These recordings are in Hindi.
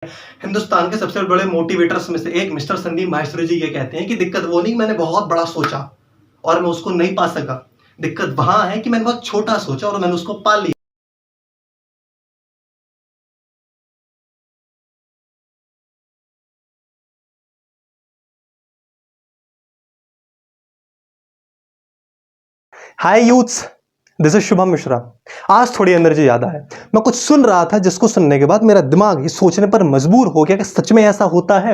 हिंदुस्तान के सबसे बड़े मोटिवेटर्स में से एक मिस्टर संदीप माहेश्वरी जी ये कहते हैं कि दिक्कत वो नहीं, मैंने बहुत बड़ा सोचा और मैं उसको नहीं पा सका। दिक्कत वहां है कि मैंने बहुत छोटा सोचा और मैंने उसको पा लिया। Hi youths, this is Shubham Mishra. आज थोड़ी एनर्जी ज्यादा है। मैं कुछ सुन रहा था जिसको सुनने के बाद मेरा दिमाग ये सोचने पर मजबूर हो गया कि सच में ऐसा होता है।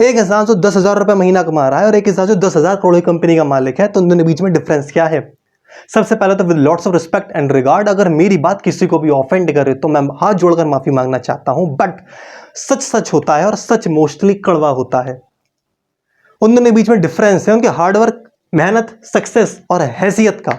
एक इंसान जो 10,000 रुपए महीना कमा रहा है और एक इंसान जो 10,000 करोड़ की कंपनी का मालिक है, तो उन दोनों बीच में डिफरेंस क्या है? सबसे पहले तो with lots of respect and regard, अगर मेरी बात किसी को भी ऑफेंड करे तो मैं हाथ जोड़कर माफी मांगना चाहता हूं, बट सच सच होता है और सच मोस्टली कड़वा होता है। उन दोनों बीच में डिफरेंस है उनके हार्डवर्क, मेहनत, सक्सेस और हैसियत का।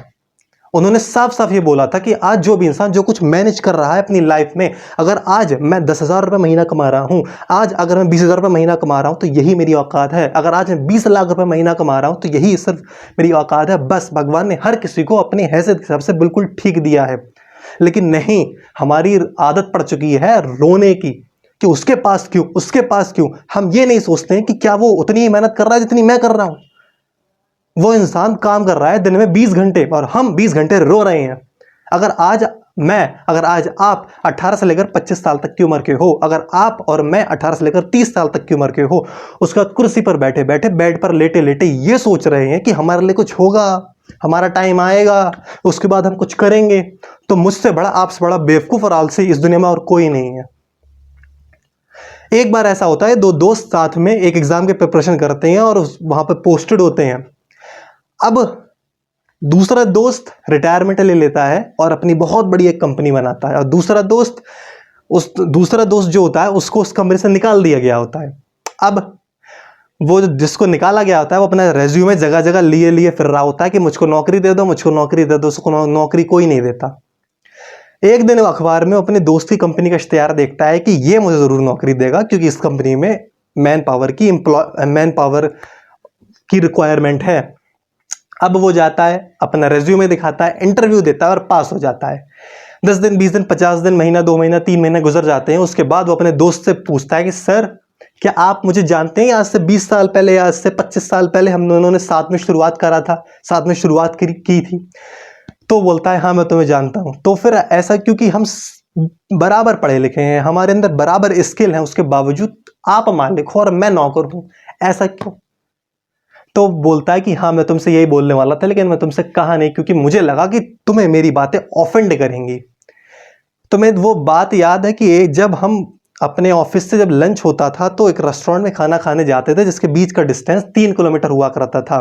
उन्होंने साफ साफ ये बोला था कि आज जो भी इंसान जो कुछ मैनेज कर रहा है अपनी लाइफ में, अगर आज मैं 10,000 रुपए महीना कमा रहा हूं, आज अगर मैं 20,000 रुपए महीना कमा रहा हूं, तो यही मेरी औकात है। अगर आज मैं 20 लाख रुपए महीना कमा रहा हूं, तो यही सिर्फ मेरी औकात है। बस भगवान ने हर किसी को अपनी हैसियत के हिसाब से बिल्कुल ठीक दिया है। लेकिन नहीं, हमारी आदत पड़ चुकी है रोने की कि उसके पास क्यों, उसके पास क्यों। हम ये नहीं सोचते हैं कि क्या वो उतनी ही मेहनत कर रहा है जितनी मैं कर रहा हूं। वो इंसान काम कर रहा है दिन में 20 घंटे और हम 20 घंटे रो रहे हैं। अगर आज आप 18 से लेकर 25 साल तक की उम्र के हो, अगर आप और मैं 18 से लेकर 30 साल तक की उम्र के हो, उसका कुर्सी पर बैठे बैठे, बेड पर लेटे लेटे ये सोच रहे हैं कि हमारे लिए कुछ होगा, हमारा टाइम आएगा, उसके बाद हम कुछ करेंगे, तो मुझसे बड़ा, आपसे बड़ा बेवकूफ और आलसी इस दुनिया में और कोई नहीं है। एक बार ऐसा होता है, दो दोस्त साथ में एक एग्जाम के प्रिपरेशन करते हैं और वहां पर पोस्टेड होते हैं। अब दूसरा दोस्त रिटायरमेंट ले लेता है और अपनी बहुत बड़ी एक कंपनी बनाता है, और दूसरा दोस्त जो होता है उसको उस कंपनी से निकाल दिया गया होता है। अब वो जिसको निकाला गया होता है वो अपना रेज्यूमे जगह जगह लिए लिए फिर रहा होता है कि मुझको नौकरी दे दो, मुझको नौकरी दे दो। उसको नौकरी कोई नहीं देता। एक दिन वो अखबार में अपने दोस्त की कंपनी का इश्तेहार देखता है कि ये मुझे जरूर नौकरी देगा, क्योंकि इस कंपनी में मैन पावर की रिक्वायरमेंट है। अब वो जाता है, अपना रेज्यूमे दिखाता है, इंटरव्यू देता है और पास हो जाता है। 10 दिन, 20 दिन, 50 दिन, महीना, 2 महीना, 3 महीने गुजर जाते हैं। उसके बाद वो अपने दोस्त से पूछता है कि सर, क्या आप मुझे जानते हैं? आज से 20 साल पहले, आज से 25 साल पहले हम दोनों ने साथ में शुरुआत करा था, साथ में शुरुआत की थी। तो बोलता है, हाँ मैं तुम्हें जानता हूं। तो फिर ऐसा, क्योंकि हम बराबर पढ़े लिखे हैं, हमारे अंदर बराबर स्किल है, उसके बावजूद आप मालिक हो और मैं नौकर हूं, ऐसा क्यों? तो बोलता है कि हाँ मैं तुमसे यही बोलने वाला था, लेकिन मैं तुमसे कहा नहीं, क्योंकि मुझे लगा कि तुम्हें मेरी बातें ऑफेंड करेंगी। तुम्हें वो बात याद है कि जब हम अपने ऑफिस से जब लंच होता था तो एक रेस्टोरेंट में खाना खाने जाते थे, जिसके बीच का डिस्टेंस 3 किलोमीटर हुआ करता था।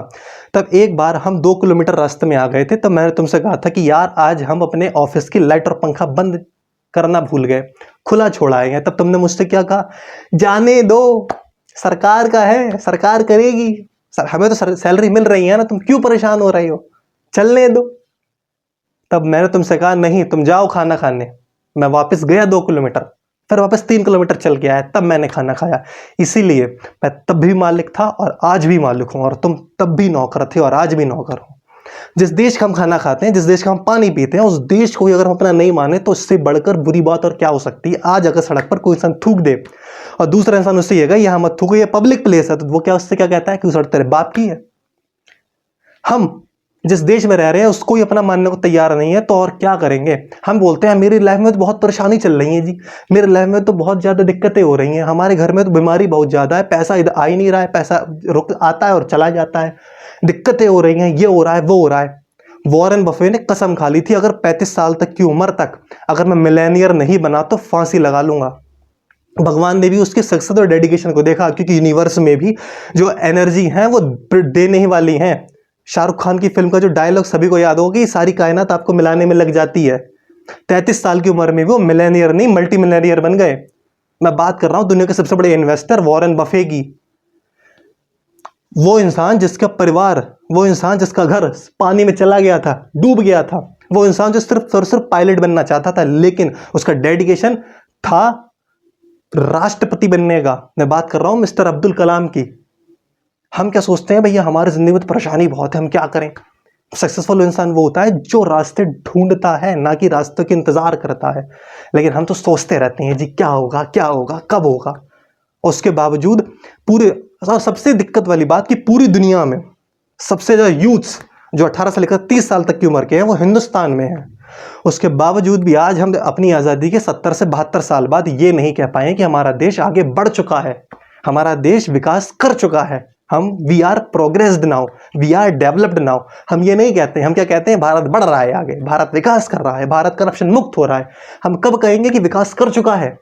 तब एक बार हम 2 किलोमीटर रास्ते में आ गए थे। तब मैंने तुमसे कहा था कि यार आज हम अपने ऑफिस की लाइट और पंखा बंद करना भूल गए, खुला छोड़ाए हैं। तब तुमने मुझसे क्या कहा? जाने दो, सरकार का है, सरकार करेगी, हमें तो सैलरी मिल रही है ना, तुम क्यों परेशान हो रही हो, चलने दो। तब मैंने तुमसे कहा नहीं, तुम जाओ खाना खाने। मैं वापस गया 2 किलोमीटर, फिर वापस 3 किलोमीटर चल के आया, तब मैंने खाना खाया। इसीलिए मैं तब भी मालिक था और आज भी मालिक हूं, और तुम तब भी नौकर थे और आज भी नौकर हो। जिस देश का हम खाना खाते हैं, जिस देश का हम पानी पीते हैं, उस देश को अगर हम अपना नहीं माने तो इससे बढ़कर बुरी बात और क्या हो सकती है। आज अगर सड़क पर कोई इंसान थूक दे और दूसरा इंसान उससे ये कहे यहाँ मत थूको, ये पब्लिक प्लेस है, तो वो क्या, उससे क्या कहता है कि सड़क तेरे बाप की है। हम जिस देश में रह रहे हैं उसको ही अपना मानने को तैयार नहीं है, तो और क्या करेंगे। हम बोलते हैं मेरी लाइफ में तो बहुत परेशानी चल रही है जी, मेरी लाइफ में तो बहुत ज्यादा दिक्कतें हो रही हैं, हमारे घर में तो बीमारी बहुत ज्यादा है, पैसा इधर आ ही नहीं रहा है, पैसा रुक आता है और चला जाता है, दिक्कतें हो रही हैं, ये हो रहा है, वो हो रहा है। वॉरेन बफे ने कसम खा ली थी, अगर 35 साल तक की उम्र तक अगर मैं मिलेनियर नहीं बना तो फांसी लगा लूंगा। भगवान ने भी उसके सक्सेस और डेडिकेशन को देखा, क्योंकि यूनिवर्स में भी जो एनर्जी है वो देने ही वाली है। शाहरुख खान की फिल्म का जो डायलॉग सभी को याद होगा कि सारी कायनात आपको मिलाने में लग जाती है। 33 साल की उम्र में वो मिलेनियर नहीं, मल्टी मिलेनियर बन गए। मैं बात कर रहा हूं दुनिया के सबसे बड़े इन्वेस्टर वॉरेन बफे की। वो इंसान जिसका परिवार, वो इंसान जिसका घर पानी में चला गया था, डूब गया था, वो इंसान जो सिर्फ और सिर्फ पायलट बनना चाहता था, लेकिन उसका डेडिकेशन था राष्ट्रपति बनने का। मैं बात कर रहा हूं मिस्टर अब्दुल कलाम की। हम क्या सोचते हैं, भैया हमारी जिंदगी में तो परेशानी बहुत है, हम क्या करें, सक्सेसफुल इंसान वो होता है जो रास्ते ढूंढता है, ना कि रास्तों के इंतजार करता है। लेकिन हम तो सोचते रहते हैं जी क्या होगा, क्या होगा, कब होगा। और उसके बावजूद पूरे, और सबसे दिक्कत वाली बात कि पूरी दुनिया में सबसे ज़्यादा यूथ्स जो 18 से लेकर 30 साल तक की उम्र के हैं वो हिंदुस्तान में हैं। उसके बावजूद भी आज हम अपनी आज़ादी के 70 से 72 साल बाद ये नहीं कह पाए कि हमारा देश आगे बढ़ चुका है, हमारा देश विकास कर चुका है। हम we are progressed now, we are developed now. हम ये नहीं कहते, हम क्या कहते हैं, भारत बढ़ रहा है आगे, भारत विकास कर रहा है, भारत करप्शन मुक्त हो रहा है। हम कब कहेंगे कि विकास कर चुका है?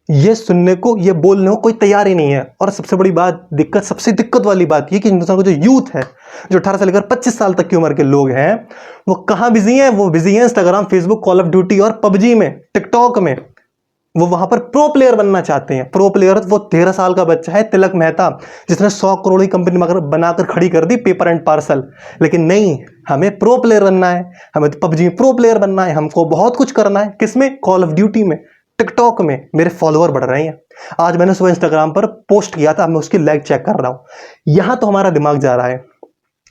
ये सुनने को, ये बोलने को कोई तैयार ही नहीं है। और सबसे बड़ी बात, दिक्कत, सबसे दिक्कत वाली बात ये कि हिंदुस्तान का जो यूथ है, जो 18 से लेकर 25 साल तक की उम्र के लोग हैं, वो कहाँ बिजी हैं? वो बिजी हैं Instagram, Facebook, call of duty और पबजी में, टिकटॉक में। वो वहां पर प्रो प्लेयर बनना चाहते हैं। प्रो प्लेयर वो 13 साल का बच्चा है, तिलक मेहता, जिसने 100 करोड़ की कंपनी बनाकर खड़ी कर दी, पेपर एंड पार्सल। लेकिन नहीं, हमें प्रो प्लेयर बनना है, हमें तो पबजी में प्रो प्लेयर बनना है, हमको बहुत कुछ करना है। किसमें? कॉल ऑफ ड्यूटी में, टिकटॉक में। मेरे फॉलोअर बढ़ रहे हैं। आज मैंने सुबह इंस्टाग्राम पर पोस्ट किया था, मैं उसकी लाइक चेक कर रहा हूं। यहां तो हमारा दिमाग जा रहा है।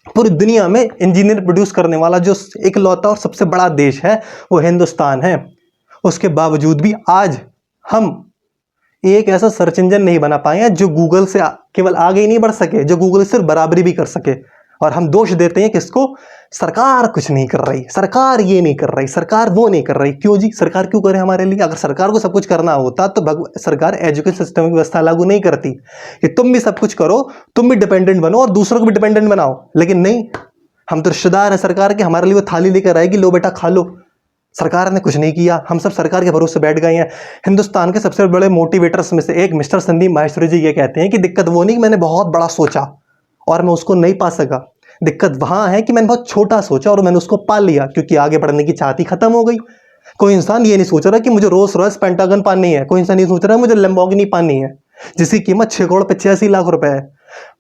पूरी दुनिया में इंजीनियर प्रोड्यूस करने वाला जो इकलौता और सबसे बड़ा देश है वो हिंदुस्तान है। उसके बावजूद भी आज हम एक ऐसा सर्च इंजन नहीं बना पाए हैं जो गूगल से केवल आगे ही नहीं बढ़ सके, जो गूगल से सिर्फ बराबरी भी कर सके। और हम दोष देते हैं किसको? सरकार कुछ नहीं कर रही, सरकार ये नहीं कर रही, सरकार वो नहीं कर रही। क्यों जी? सरकार क्यों करे हमारे लिए? अगर सरकार को सब कुछ करना होता तो सरकार एजुकेशन सिस्टम की व्यवस्था लागू नहीं करती कि तुम भी सब कुछ करो, तुम भी डिपेंडेंट बनो और दूसरों को भी डिपेंडेंट बनाओ। लेकिन नहीं, हम तो रिश्तेदार हैं सरकार के, हमारे लिए वो थाली लेकर आएगी, लो बेटा खा लो। सरकार ने कुछ नहीं किया, हम सब सरकार के भरोसे बैठ गए हैं। हिंदुस्तान के सबसे बड़े मोटिवेटर्स में से एक मिस्टर संदीप माहेश्वरी जी ये कहते हैं कि दिक्कत वो नहीं कि मैंने बहुत बड़ा सोचा और मैं उसको नहीं पा सका, दिक्कत वहां है कि मैंने बहुत छोटा सोचा और मैंने उसको पा लिया, क्योंकि आगे बढ़ने की चाहत ही खत्म हो गई। कोई इंसान ये नहीं सोच रहा कि मुझे रोल्स रॉयस पेंटागन पानी है, कोई इंसान ये सोच रहा है मुझे लैम्बोर्गिनी पानी है जिसकी कीमत 6 करोड़ 85 लाख रुपए है।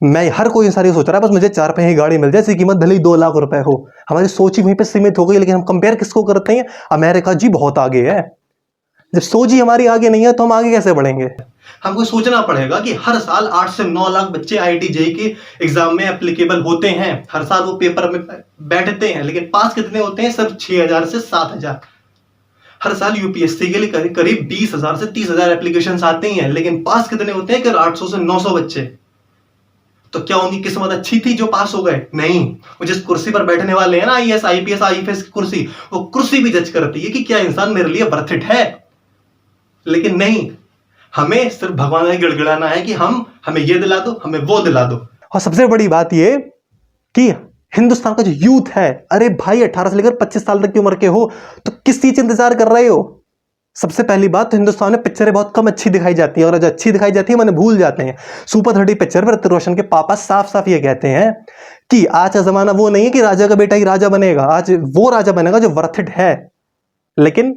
मैं, हर कोई इंसान ये सोच रहा है बस मुझे 4 पहिए गाड़ी मिल जाए जिसकी कीमत भले ही 2 लाख रुपए हो। हमारी सोच ही वहीं पे सीमित हो गई। लेकिन हम कंपेयर किसको करते हैं? अमेरिका जी बहुत आगे है। जब सोच ही हमारी आगे नहीं है तो हम आगे कैसे बढ़ेंगे? हमको सोचना पड़ेगा कि हर साल 8 से 9 लाख बच्चे आईआईटी जेईई के एग्जाम में एप्लीकेबल होते हैं। हर साल वो पेपर में बैठते हैं, लेकिन पास कितने होते हैं? सिर्फ 6000 से 7000। हर साल यूपीएससी के लिए करीब 20,000 से 30,000 एप्लीकेशंस आते हैं, लेकिन पास कितने होते हैं? करीब 800 से 900 बच्चे। तो क्या उनकी किस्मत अच्छी थी जो पास हो गए? नहीं। वो जिस कुर्सी पर बैठने वाले हैं ना, आईएएस आईपीएस आईएफएस की कुर्सी, वो कुर्सी भी जज करती है कि क्या इंसान मेरे लिए वर्थ इट है। लेकिन नहीं, हमें सिर्फ भगवान से गिड़गिड़ाना है कि हमें ये दिला दो, हमें वो दिला दो। और सबसे बड़ी बात ये कि हिंदुस्तान का जो यूथ है, अरे भाई 18 से लेकर 25 साल तक की उम्र के हो तो किस चीज इंतजार कर रहे हो? सबसे पहली बात तो हिंदुस्तान में पिक्चरें बहुत कम अच्छी दिखाई जाती हैं, और जो अच्छी दिखाई जाती है मैंने भूल जाते हैं। सुपर 30 पिक्चर पर ऋतिक रोशन के पापा साफ साफ ये कहते हैं कि आज का जमाना वो नहीं है कि राजा का बेटा ही राजा बनेगा, आज वो राजा बनेगा जो वर्थ इट है। लेकिन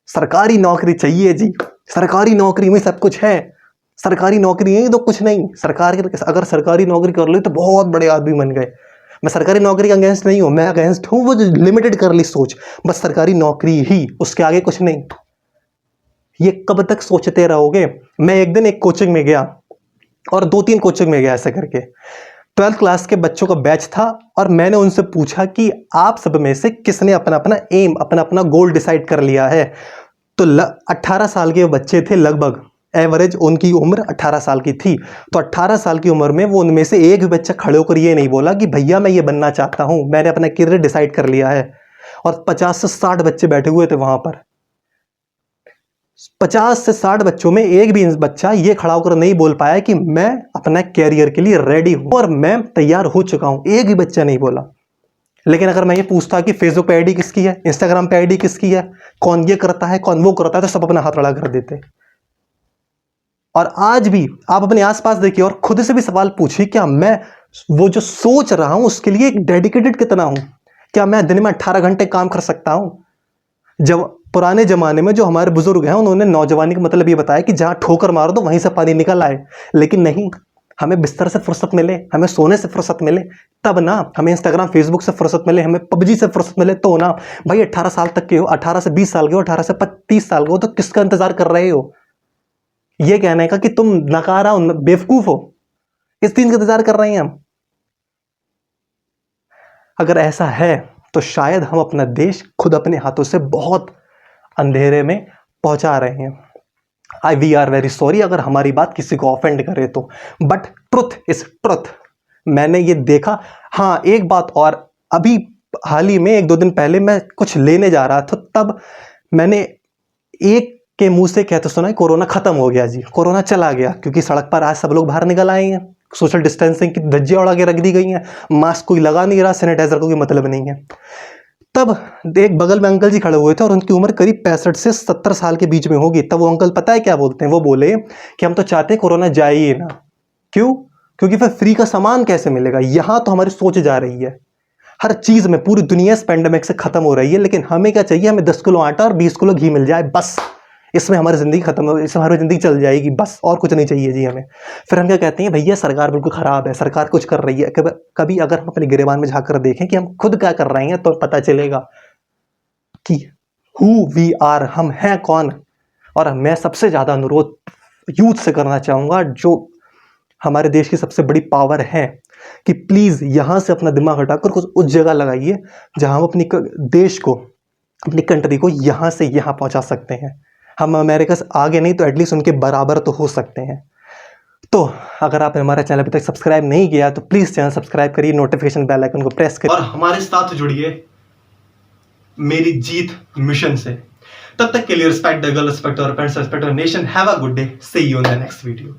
सरकारी नौकरी चाहिए जी, सरकारी नौकरी में सब कुछ है। सरकारी नौकरी है तो कुछ नहीं। अगर सरकारी नौकरी कर ली तो बहुत बड़े आदमी बन गए। मैं सरकारी नौकरी के अगेंस्ट नहीं हूं, मैं अगेंस्ट हूं वो जो लिमिटेड कर ली सोच, बस सरकारी नौकरी ही, उसके आगे कुछ नहीं। ये कब तक सोचते रहोगे? मैं एक दिन एक कोचिंग में गया और 2-3 कोचिंग में गया ऐसे करके। 12th क्लास के बच्चों का बैच था और मैंने उनसे पूछा कि आप सब में से किसने अपना अपना एम, अपना अपना गोल डिसाइड कर लिया है? तो 18 साल के बच्चे थे लगभग, एवरेज उनकी उम्र 18 साल की थी। तो 18 साल की उम्र में वो उनमें से एक भी बच्चा खड़े होकर ये नहीं बोला कि भैया मैं ये बनना चाहता हूं, मैंने अपना करियर डिसाइड कर लिया है। और 50 से 60 बच्चे बैठे हुए थे वहां पर। 50 से 60 बच्चों में एक भी बच्चा ये खड़ा होकर नहीं बोल पाया कि मैं अपना कैरियर के लिए रेडी हूं और मैं तैयार हो चुका हूं। एक भी बच्चा नहीं बोला। लेकिन अगर मैं ये पूछता कि फेसबुक पे आईडी किसकी है, इंस्टाग्राम पे आईडी किसकी है, कौन ये करता है, कौन वो करता है, तो सब अपना हाथ खड़ा कर देते। और आज भी आप अपने आसपास देखिए और खुद से भी सवाल पूछिए, क्या मैं वो जो सोच रहा हूं उसके लिए डेडिकेटेड कितना हूं? क्या मैं दिन में 18 घंटे काम कर सकता हूं? जब पुराने जमाने में जो हमारे बुजुर्ग हैं उन्होंने नौजवानी का मतलब ये बताया कि जहां ठोकर मार दो वहीं से पानी निकल आए। लेकिन नहीं, हमें बिस्तर से फुर्सत मिले, हमें सोने से फुर्सत मिले तब ना, हमें इंस्टाग्राम फेसबुक से फुर्सत मिले, हमें पबजी से फुर्सत मिले तो ना। भाई 18 साल तक के हो, 18 से 20 साल के हो, 18 से 30 साल के हो, तो किसका इंतजार कर रहे हो? ये कहने का कि तुम नकारा हो, बेवकूफ हो, किस चीज का इंतजार कर रहे हैं हम? अगर ऐसा है तो शायद हम अपना देश खुद अपने हाथों से बहुत अंधेरे में पहुंचा रहे हैं। वी आर वेरी सॉरी अगर हमारी बात किसी को ऑफेंड करे तो, बट ट्रुथ इज ट्रुथ। मैंने ये देखा। हाँ, एक बात और, अभी हाल ही में 1-2 दिन पहले मैं कुछ लेने जा रहा था, तब मैंने एक के मुंह से कहते सुना कोरोना खत्म हो गया जी, कोरोना चला गया, क्योंकि सड़क पर आज सब लोग बाहर निकल आए हैं, सोशल डिस्टेंसिंग की धज्जियां उड़ा के रख दी गई हैं, मास्क कोई लगा नहीं रहा, सैनिटाइजर को कोई मतलब नहीं है। तब एक बगल में अंकल जी खड़े हुए थे और उनकी उम्र करीब 65 से 70 साल के बीच में होगी। तब वो अंकल पता है क्या बोलते हैं? वो बोले कि हम तो चाहते हैं कोरोना जाए ही ना। क्यों? क्योंकि फिर फ्री का सामान कैसे मिलेगा। यहां तो हमारी सोच जा रही है, हर चीज में पूरी दुनिया इस पेंडेमिक से खत्म हो रही है, लेकिन हमें क्या चाहिए? हमें 10 किलो आटा और 20 किलो घी मिल जाए, बस इसमें हमारी जिंदगी खत्म हो, इसमें हमारी जिंदगी चल जाएगी, बस और कुछ नहीं चाहिए जी हमें। फिर हम क्या कहते हैं? भैया सरकार बिल्कुल खराब है, सरकार कुछ कर रही है। कभी अगर हम अपने गिरेबान में झांक कर देखें कि हम खुद क्या कर रहे हैं, तो पता चलेगा कि हु वी आर, हम हैं कौन। और मैं सबसे ज्यादा अनुरोध यूथ से करना चाहूंगा, जो हमारे देश की सबसे बड़ी पावर है, कि प्लीज यहां से अपना दिमाग हटाकर कुछ उस जगह लगाइए जहां हम अपनी देश को, अपनी कंट्री को यहां से यहां पहुंचा सकते हैं। हम अमेरिका से आगे नहीं तो एटलीस्ट उनके बराबर तो हो सकते हैं। तो अगर आपने हमारा चैनल अभी तक सब्सक्राइब नहीं किया तो प्लीज चैनल सब्सक्राइब करिए, नोटिफिकेशन बेल आइकन को प्रेस करिए और हमारे साथ जुड़िए मेरी जीत मिशन से। तब तक के लिए respect the girl, respect our parents, respect our nation. Have a good day, see you in the next video.